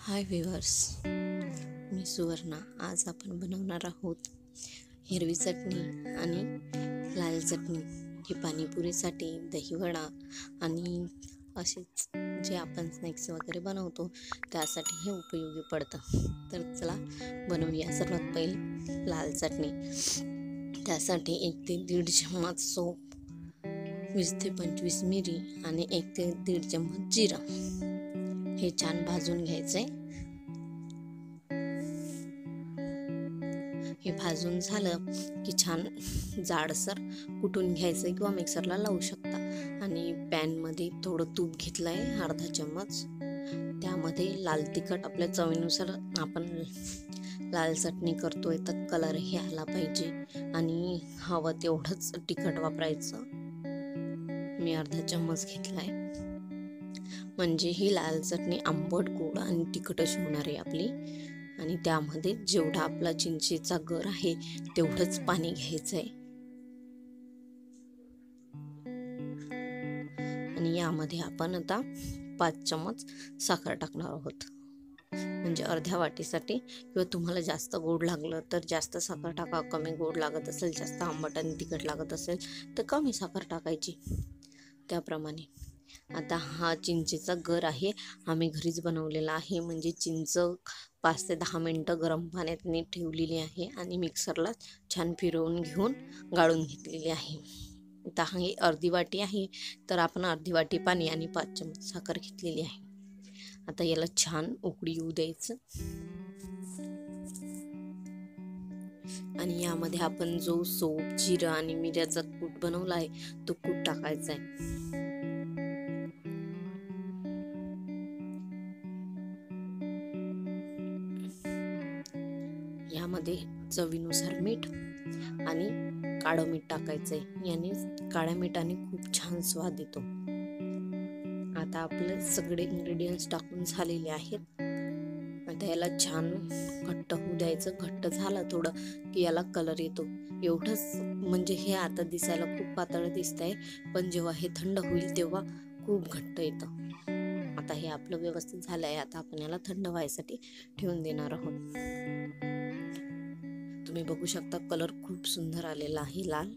हाय viewers, मी सुवर्णा। आज आपण बनवणार आहोत हिरवी चटणी आणि लाल चटणी। ही पाणीपुरीसाठी, दहीवडा आणि असेच जे आपण स्नॅक्स वगैरे बनवतो त्यासाठी हे उपयोगी पडतं। तर चला बनवूया। सर्वात पहिले लाल चटणी। त्यासाठी 1 ते 1.5 चम्मच सोप, 20 ते 25 मिरी आणि 1 ते 1.5 चम्मच जिरा हे छान भाजून घ्यायचे। हे भाजून झालं की छान जाडसर कुटून घ्यायचं किंवा मिक्सरला लावू शकता। आणि पॅन मध्ये थोडं तूप घेतलंय, अर्धा चम्मच। त्यामध्ये लाल तिखट आपल्या चवीनुसार, आपण लाल चटणी करतोय तर कलर ही आला पाहिजे आणि हवं तेवढंच तिखट वापरायचं। मी अर्धा चम्मच घेतलाय, म्हणजे ही लाल चटणी आंबट, गोड आणि तिखट अशी होणार आहे आपली। आणि त्यामध्ये जेवढा आपला चिंचेचा गर आहे तेवढंच पाणी घ्यायचंय। आणि यामध्ये आपण आता 5 चम्मच साखर टाकणार आहोत, म्हणजे अर्ध्या वाटीसाठी। किंवा तुम्हाला जास्त गोड लागलं तर जास्त साखर टाका, कमी गोड लागत असेल, जास्त आंबट आणि तिखट लागत असेल तर कमी साखर टाकायची, त्याप्रमाणे। आता हा चिंचेचा गर आहे, आम्ही घरीच बनवलेला आहे। म्हणजे चिंच 5 ते 10 मिनिटं गरम पाण्यात नीट ठेवलेली आहे आणि मिक्सरला छान फिरवून घेऊन गाळून घेतलेली आहे। आता ही अर्धी वाटी आहे तर आपण अर्धी वाटी पाणी आणि 5 चम्मच साखर घेतलेली आहे। आता याला छान उकळी येऊ द्यायचं। आणि यामध्ये आपण जो सोप, जिरा आणि मिऱ्याचा कूट बनवला आहे तो कूट टाकायचा आहे। यामध्ये चवीनुसार मीठ आणि काळं मीठ टाकायचंय। याने काळ्या मिठाने खूप छान स्वाद येतो। आता आपले सगळे इंग्रेडियंट्स टाकून झालेले आहेत। आता याला छान घट्ट होऊ द्यायचं। घट्ट झालं थोडं की याला कलर येतो, एवढंच। म्हणजे हे आता दिसायला खूप पातळ दिसतंय, पण जेव्हा हे थंड होईल तेव्हा खूप घट्ट येतं। आता हे आपलं व्यवस्थित झालंय। आता आपण याला थंड व्हायसाठी ठेवून देणार आहोत। तुम्ही बघू शकता कलर खूप सुंदर आलेला आहे, लाल।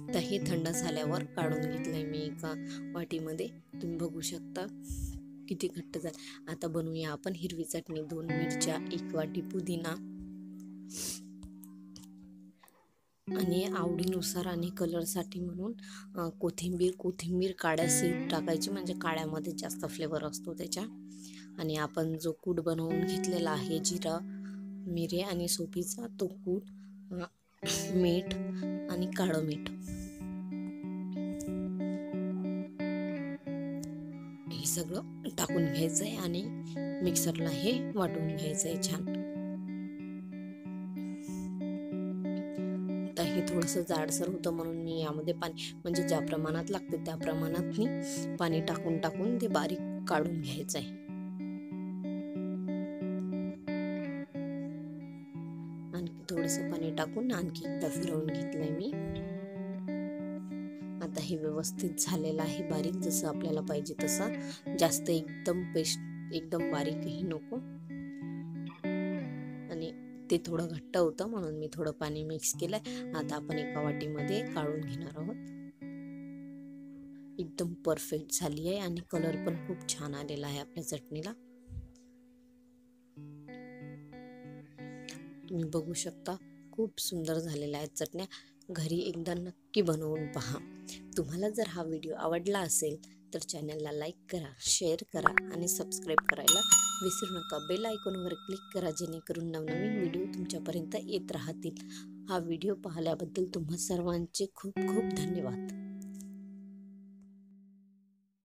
तर हे थंड झाल्यावर काढून घेतलंय मी एका वाटीमध्ये। तुम्ही बघू शकता किती घट्ट झालं। आता बनवूया आपण हिरवी चटणी। 2 मिरच्या, 1 वाटी पुदिना आणि आवडीनुसार आणि कलरसाठी म्हणून कोथिंबीर काळ्यासहित टाकायची, म्हणजे काळ्यामध्ये जास्त फ्लेवर असतो त्याच्या। आणि आपण जो कूट बनवून घेतलेला आहे, जिरा, मिरे आणि सोपीचा, तो कूट, मीठ आणि काळं मीठ हे सगळं टाकून घ्यायचंय आणि मिक्सरला हे वाटून घ्यायचंय छान। तर हे थोडंसं जाडसर होतं म्हणून मी यामध्ये पाणी, म्हणजे ज्या प्रमाणात लागते त्या प्रमाणात मी पाणी टाकून ते बारीक काढून घ्यायचंय। आणखी थोडंसं पाणी टाकून आणखी एकदा फिरवून घेतलंय मी। आता हे व्यवस्थित झालेलं आहे, बारीक जसं आपल्याला पाहिजे तसं। जास्त एकदम पेस्ट, एकदम बारीकही नको। आणि ते थोडं घट्ट होतं म्हणून मी थोडं पाणी मिक्स केलंय। आता आपण एका वाटीमध्ये काढून घेणार आहोत। एकदम परफेक्ट झाली आहे आणि कलर पण खूप छान आलेला आहे आपल्या चटणीला। तुम्ही बघू शकता खूप सुंदर झालेल्या आहेत चटण्या। घरी एकदा नक्की बनवून पहा। तुम्हाला जर हा व्हिडिओ आवडला असेल तर चॅनलला लाईक करा, शेअर करा आणि सबस्क्राईब करायला विसरू नका। बेल आयकॉनवर क्लिक करा, जेणेकरून नवनवीन व्हिडिओ तुमच्यापर्यंत येत राहतील। हा व्हिडिओ पाहिल्याबद्दल तुम्हा सर्वांचे खूप खूप धन्यवाद।